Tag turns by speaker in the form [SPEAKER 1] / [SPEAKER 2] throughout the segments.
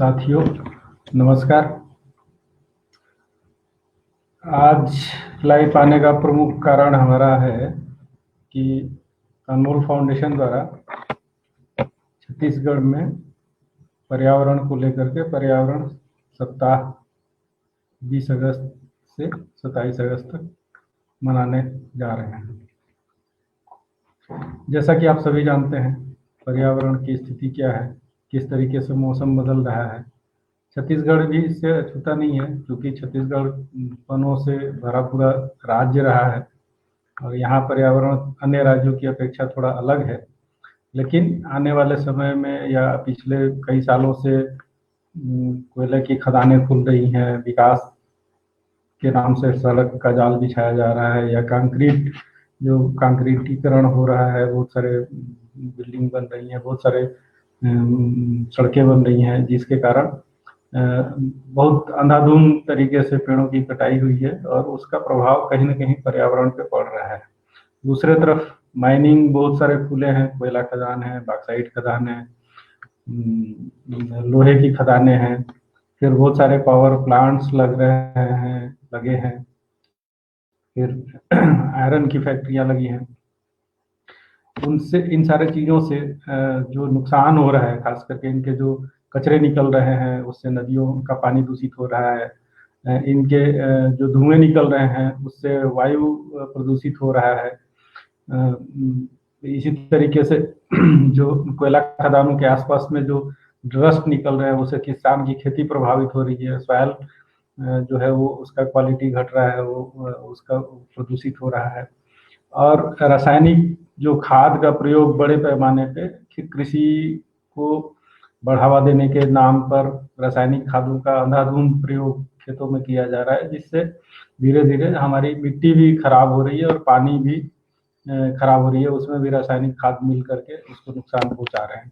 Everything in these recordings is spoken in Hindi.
[SPEAKER 1] साथियों नमस्कार। आज लाइव आने का प्रमुख कारण हमारा है कि अनमोल फाउंडेशन द्वारा छत्तीसगढ़ में पर्यावरण को लेकर के पर्यावरण सप्ताह 20 अगस्त से 27 अगस्त तक मनाने जा रहे हैं। जैसा कि आप सभी जानते हैं, पर्यावरण की स्थिति क्या है, किस तरीके से मौसम बदल रहा है। छत्तीसगढ़ भी इससे अछूता नहीं है, क्योंकि छत्तीसगढ़ वनों से भरा पूरा राज्य रहा है और यहाँ पर्यावरण अन्य राज्यों की अपेक्षा थोड़ा अलग है। लेकिन आने वाले समय में या पिछले कई सालों से कोयले की खदानें खुल रही हैं, विकास के नाम से सड़क का जाल बिछाया जा रहा है, या कांक्रीटीकरण हो रहा है, बहुत सारे बिल्डिंग बन रही हैं, बहुत सारे सड़कें बन रही हैं, जिसके कारण बहुत अंधाधुंध तरीके से पेड़ों की कटाई हुई है और उसका प्रभाव कहीं न कहीं पर्यावरण पे पड़ रहा है। दूसरे तरफ माइनिंग बहुत सारे खुले हैं, कोयला खदान है, बॉक्साइट खदान है, लोहे की खदानें हैं, फिर बहुत सारे पावर प्लांट्स लगे हैं, फिर आयरन की फैक्ट्रियां लगी हैं। उनसे इन सारे चीज़ों से जो नुकसान हो रहा है, खास करके इनके जो कचरे निकल रहे हैं उससे नदियों का पानी दूषित हो रहा है, इनके जो धुएं निकल रहे हैं उससे वायु प्रदूषित हो रहा है। इसी तरीके से जो कोयला खदानों के आसपास में जो डस्ट निकल रहे हैं उससे किसान की खेती प्रभावित हो रही है, सॉइल जो है वो उसका क्वालिटी घट रहा है, वो उसका प्रदूषित हो रहा है। और रासायनिक जो खाद का प्रयोग बड़े पैमाने पे कृषि को बढ़ावा देने के नाम पर रासायनिक खादों का अंधाधुंध प्रयोग खेतों में किया जा रहा है, जिससे धीरे धीरे हमारी मिट्टी भी खराब हो रही है और पानी भी खराब हो रही है, उसमें भी रासायनिक खाद मिल करके उसको नुकसान पहुंचा रहे हैं।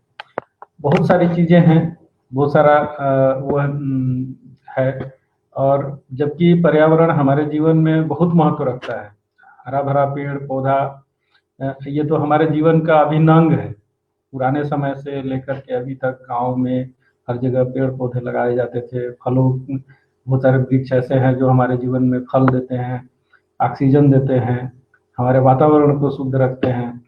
[SPEAKER 1] बहुत सारी चीजें हैं, बहुत सारा वो है। और जबकि पर्यावरण हमारे जीवन में बहुत महत्व रखता है, हरा भरा पेड़ पौधा ये तो हमारे जीवन का अभिन्न अंग है। पुराने समय से लेकर के अभी तक गांव में हर जगह पेड़ पौधे लगाए जाते थे। फलों बहुत सारे वृक्ष ऐसे हैं जो हमारे जीवन में फल देते हैं, ऑक्सीजन देते हैं, हमारे वातावरण को शुद्ध रखते हैं,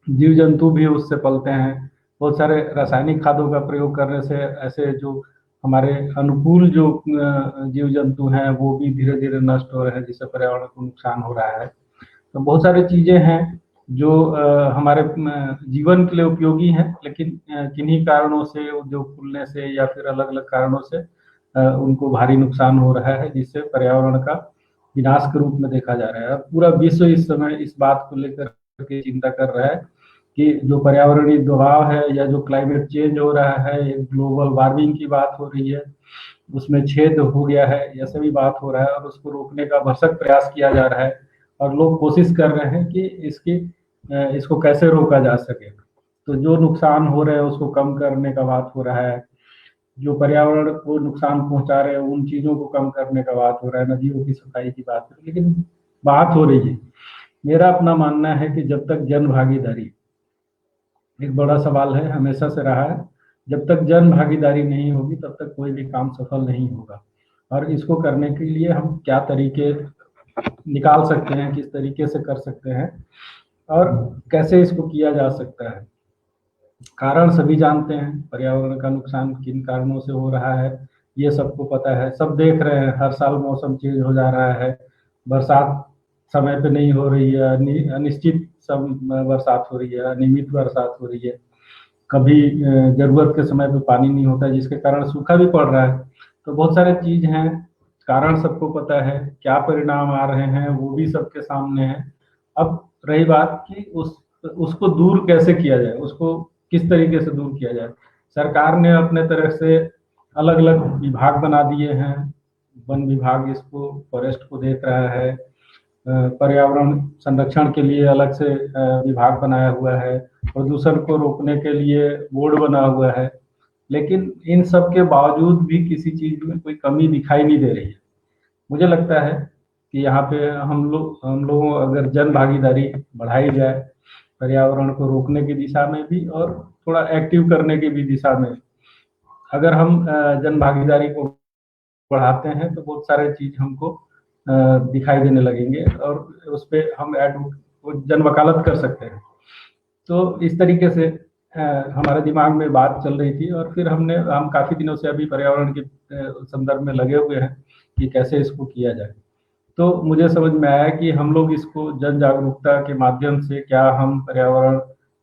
[SPEAKER 1] जीव जंतु भी उससे पलते हैं। बहुत सारे रासायनिक खादों का प्रयोग करने से ऐसे जो हमारे अनुकूल जो जीव जंतु हैं वो भी धीरे धीरे नष्ट हो रहे हैं, जिससे पर्यावरण को नुकसान हो रहा है। तो बहुत सारी चीजें हैं जो हमारे जीवन के लिए उपयोगी हैं, लेकिन किन्हीं कारणों से जो खुलने से या फिर अलग अलग कारणों से उनको भारी नुकसान हो रहा है, जिससे पर्यावरण का विनाश के रूप में देखा जा रहा है। पूरा विश्व इस समय इस बात को लेकर के चिंता कर रहा है कि जो पर्यावरणीय दबाव है या जो क्लाइमेट चेंज हो रहा है, एक ग्लोबल वार्मिंग की बात हो रही है, उसमें छेद हो गया है, यह सभी बात हो रहा है और उसको रोकने का भरसक प्रयास किया जा रहा है और लोग कोशिश कर रहे हैं कि इसको कैसे रोका जा सके। तो जो नुकसान हो रहे हैं उसको कम करने का बात हो रहा है, जो पर्यावरण को नुकसान पहुंचा रहे हैं उन चीजों को कम करने का बात हो रहा है, नदियों की सफाई की बात हो रही है, लेकिन बात हो रही है। मेरा अपना मानना है कि जब तक जन भागीदारी, एक बड़ा सवाल है, हमेशा से रहा है, जब तक जन भागीदारी नहीं होगी तब तक कोई भी काम सफल नहीं होगा। और इसको करने के लिए हम क्या तरीके निकाल सकते हैं, किस तरीके से कर सकते हैं और कैसे इसको किया जा सकता है। कारण सभी जानते हैं, पर्यावरण का नुकसान किन कारणों से हो रहा है ये सबको पता है, सब देख रहे हैं। हर साल मौसम चेंज हो जा रहा है, बरसात समय पे नहीं हो रही है, अनिश्चित बरसात हो रही है, अनियमित बरसात हो रही है, कभी जरूरत के समय पे पानी नहीं होता जिसके कारण सूखा भी पड़ रहा है। तो बहुत सारे चीज हैं, कारण सबको पता है, क्या परिणाम आ रहे हैं वो भी सबके सामने है। अब रही बात कि उसको दूर कैसे किया जाए, उसको किस तरीके से दूर किया जाए। सरकार ने अपने तरफ से अलग अलग विभाग बना दिए हैं, वन विभाग इसको फॉरेस्ट को देख रहा है, पर्यावरण संरक्षण के लिए अलग से विभाग बनाया हुआ है, प्रदूषण को रोकने के लिए बोर्ड बना हुआ है, लेकिन इन सब के बावजूद भी किसी चीज में कोई कमी दिखाई नहीं दे रही है। मुझे लगता है कि यहाँ पे हम लोगों अगर जन भागीदारी बढ़ाई जाए पर्यावरण को रोकने की दिशा में भी और थोड़ा एक्टिव करने की भी दिशा में, अगर हम जन भागीदारी को बढ़ाते हैं तो बहुत सारे चीज हमको दिखाई देने लगेंगे और उस पे हम जन वकालत कर सकते हैं। तो इस तरीके से हमारे दिमाग में बात चल रही थी और फिर हम काफी दिनों से अभी पर्यावरण के संदर्भ में लगे हुए हैं कि कैसे इसको किया जाए। तो मुझे समझ में आया कि हम लोग इसको जन जागरूकता के माध्यम से क्या हम पर्यावरण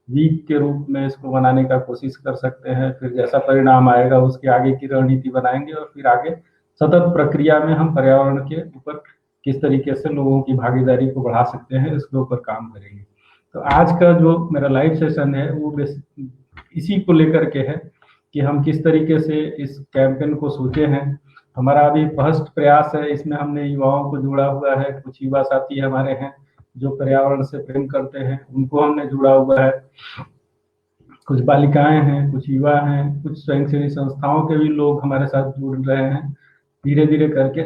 [SPEAKER 1] वीक के रूप में इसको बनाने का कोशिश कर सकते हैं, फिर जैसा परिणाम आएगा उसके आगे की रणनीति बनाएंगे और फिर आगे सतत प्रक्रिया में हम पर्यावरण के ऊपर किस तरीके से लोगों की भागीदारी को बढ़ा सकते हैं इसके ऊपर काम करेंगे। तो आज का जो मेरा लाइव सेशन है वो इसी को लेकर के है कि हम किस तरीके से इस कैंपेन को सोचे हैं। हमारा अभी फर्स्ट प्रयास है, इसमें हमने युवाओं को जोड़ा हुआ है, कुछ युवा साथी हमारे हैं जो पर्यावरण से प्रेम करते हैं उनको हमने जुड़ा हुआ है, कुछ बालिकाएं हैं, कुछ युवा हैं, कुछ स्वयंसेवी संस्थाओं के भी लोग हमारे साथ जुड़ रहे हैं धीरे धीरे करके।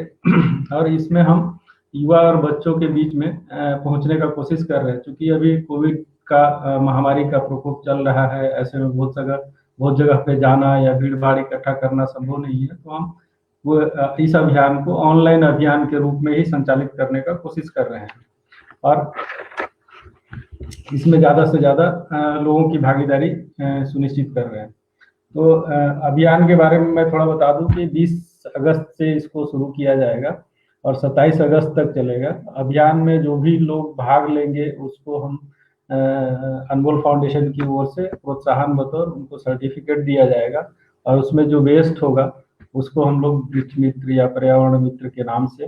[SPEAKER 1] और इसमें हम युवा और बच्चों के बीच में पहुंचने का कोशिश कर रहे हैं, क्योंकि अभी कोविड का महामारी का प्रकोप चल रहा है। ऐसे में बहुत जगह पे जाना या भीड़ भाड़ इकट्ठा करना संभव नहीं है। तो हम वो इस अभियान को ऑनलाइन अभियान के रूप में ही संचालित करने का कोशिश कर रहे हैं और इसमें ज़्यादा से ज़्यादा लोगों की भागीदारी सुनिश्चित कर रहे हैं। तो अभियान के बारे में मैं थोड़ा बता दूं कि 20 अगस्त से इसको शुरू किया जाएगा और 27 अगस्त तक चलेगा। अभियान में जो भी लोग भाग लेंगे उसको हम अनमोल फाउंडेशन की ओर से प्रोत्साहन बतौर उनको सर्टिफिकेट दिया जाएगा और उसमें जो वेस्ट होगा उसको हम लोग वृक्ष मित्र या पर्यावरण मित्र के नाम से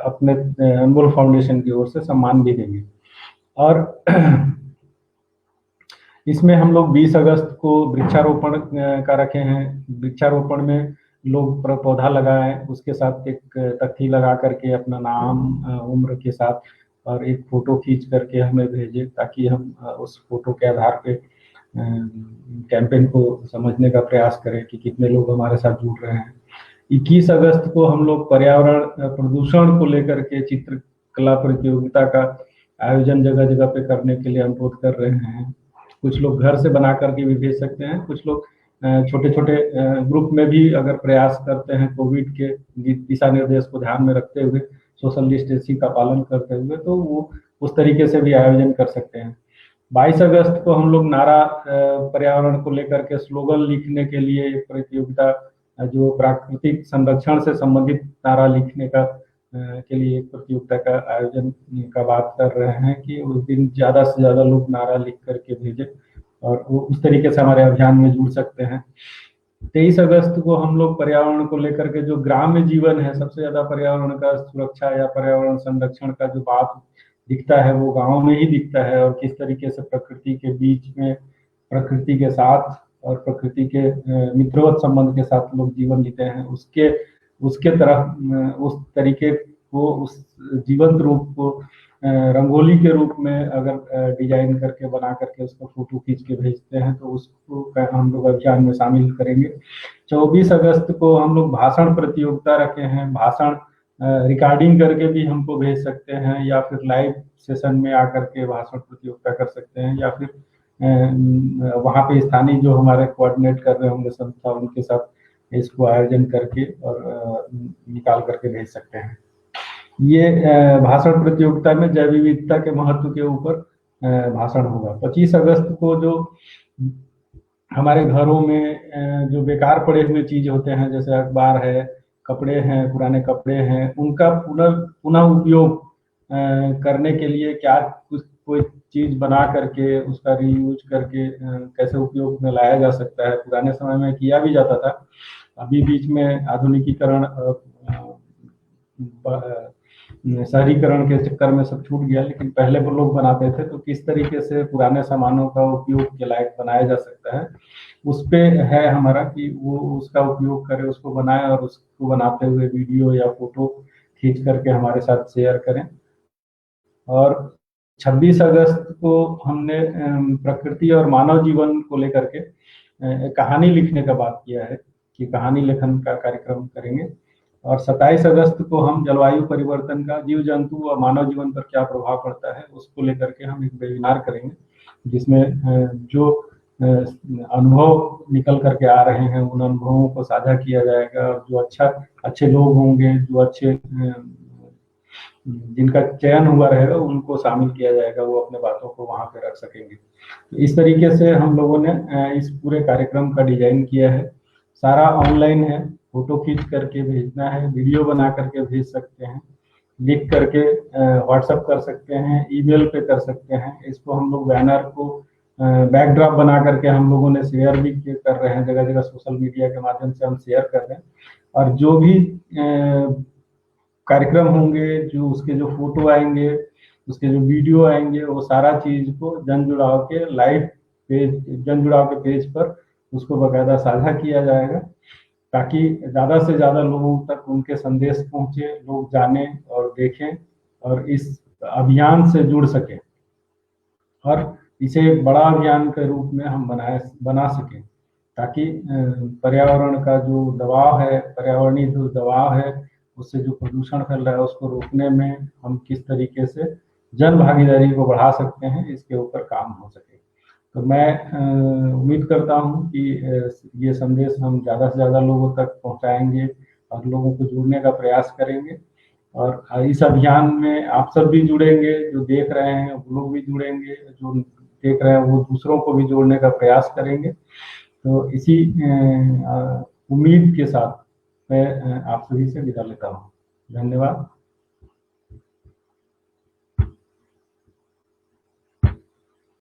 [SPEAKER 1] अपने अनमोल फाउंडेशन की ओर से सम्मान भी देंगे। और इसमें हम लोग 20 अगस्त को वृक्षारोपण का रखे हैं। वृक्षारोपण में लोग पौधा लगाएं, उसके साथ एक तख्ती लगा करके अपना नाम उम्र के साथ और एक फोटो खींच करके हमें भेजें, ताकि हम उस फोटो के आधार पे कैंपेन को समझने का प्रयास करें कि कितने लोग हमारे साथ जुड़ रहे हैं। 21 अगस्त को हम लोग पर्यावरण प्रदूषण को लेकर के चित्रकला प्रतियोगिता का आयोजन जगह जगह पे करने के लिए अनुरोध कर रहे हैं। कुछ लोग घर से बना करके भी भेज सकते हैं, कुछ लोग छोटे छोटे ग्रुप में भी अगर प्रयास करते हैं कोविड के दिशा निर्देश को ध्यान में रखते हुए, सोशल डिस्टेंसिंग का पालन करते हुए, तो वो उस तरीके से भी आयोजन कर सकते हैं। 22 अगस्त को हम लोग नारा पर्यावरण को लेकर के स्लोगन लिखने के लिए एक प्रतियोगिता, जो प्राकृतिक संरक्षण से संबंधित नारा लिखने का के लिए एक प्रतियोगिता का आयोजन का बात कर रहे हैं कि उस दिन ज़्यादा से ज़्यादा लोग नारा लिख करके भेजें और वो उस तरीके से हमारे अभियान में जुड़ सकते हैं। 23 अगस्त को हम लोग पर्यावरण को लेकर के जो ग्राम्य जीवन है, सबसे ज़्यादा पर्यावरण का सुरक्षा या पर्यावरण संरक्षण का जो बात दिखता है वो गाँव में ही दिखता है, और किस तरीके से प्रकृति के बीच में, प्रकृति के साथ और प्रकृति के मित्रवत संबंध के साथ लोग जीवन जीते हैं, उसके तरफ उस तरीके को, उस जीवंत रूप को रंगोली के रूप में अगर डिजाइन करके बना करके उसको फोटो खींच के भेजते हैं तो उसको हम लोग अभियान में शामिल करेंगे। 24 अगस्त को हम लोग भाषण प्रतियोगिता रखे हैं। भाषण रिकॉर्डिंग करके भी हमको भेज सकते हैं या फिर लाइव सेशन में आकर के भाषण प्रतियोगिता कर सकते हैं, या फिर वहाँ पे स्थानीय जो हमारे कोऑर्डिनेट कर रहे होंगे संस्था, उनके साथ इसको आयोजन करके और निकाल करके भेज सकते हैं। ये भाषण प्रतियोगिता में जैव विविधता के महत्व के ऊपर भाषण होगा। 25 अगस्त को जो हमारे घरों में जो बेकार पड़े हुए चीज होते हैं, जैसे अखबार है, कपड़े हैं, पुराने कपड़े हैं, उनका पुनः उपयोग करने के लिए क्या कोई चीज बना करके उसका रीयूज करके कैसे उपयोग में लाया जा सकता है। पुराने समय में किया भी जाता था, अभी बीच में आधुनिकीकरण शहरीकरण के चक्कर में सब छूट गया, लेकिन पहले वो लोग बनाते थे, तो किस तरीके से पुराने सामानों का उपयोग के लायक बनाया जा सकता है, उस पे है हमारा कि वो उसका उपयोग करे, उसको बनाए और उसको बनाते हुए वीडियो या फोटो खींच करके हमारे साथ शेयर करें। और 26 अगस्त को हमने प्रकृति और मानव जीवन को लेकर के कहानी लिखने का बात किया है कि कहानी लेखन का कार्यक्रम करेंगे। और 27 अगस्त को हम जलवायु परिवर्तन का जीव जंतु और मानव जीवन पर क्या प्रभाव पड़ता है उसको लेकर के हम एक वेबिनार करेंगे, जिसमें जो अनुभव निकल करके आ रहे हैं, उन अनुभवों को साझा किया जाएगा। और जो अच्छे लोग होंगे, जो अच्छे जिनका चयन हुआ रहेगा, उनको शामिल किया जाएगा, वो अपने बातों को वहाँ पे रख सकेंगे। तो इस तरीके से हम लोगों ने इस पूरे कार्यक्रम का डिजाइन किया है। सारा ऑनलाइन है, फोटो खींच करके भेजना है, वीडियो बना करके भेज सकते हैं, लिख करके व्हाट्सएप कर सकते हैं, ईमेल पे कर सकते हैं। इसको हम लोग बैनर को बैकड्रॉप बना करके हम लोगों ने शेयर भी कर रहे हैं, जगह जगह सोशल मीडिया के माध्यम से हम शेयर कर रहे हैं। और जो भी कार्यक्रम होंगे, जो उसके जो फोटो आएंगे, उसके जो वीडियो आएंगे, वो सारा चीज को जन जुड़ाव के लाइव पेज, जन जुड़ाव के पेज पर उसको बकायदा साझा किया जाएगा, ताकि ज़्यादा से ज़्यादा लोगों तक उनके संदेश पहुंचे, लोग जाने और देखें और इस अभियान से जुड़ सकें, और इसे एक बड़ा अभियान के रूप में हम बना सकें, ताकि पर्यावरण का जो दबाव है, पर्यावरणीय जो दबाव है, उससे जो प्रदूषण फैल रहा है, उसको रोकने में हम किस तरीके से जन भागीदारी को बढ़ा सकते हैं, इसके ऊपर काम हो सके। तो मैं उम्मीद करता हूँ कि ये संदेश हम ज़्यादा से ज़्यादा लोगों तक पहुँचाएंगे और लोगों को जोड़ने का प्रयास करेंगे। और इस अभियान में आप सब भी जुड़ेंगे, जो देख रहे हैं वो लोग भी जुड़ेंगे, जो देख रहे हैं वो दूसरों को भी जोड़ने का प्रयास करेंगे। तो इसी उम्मीद के साथ मैं आप सभी से विदा लेता हूँ। धन्यवाद।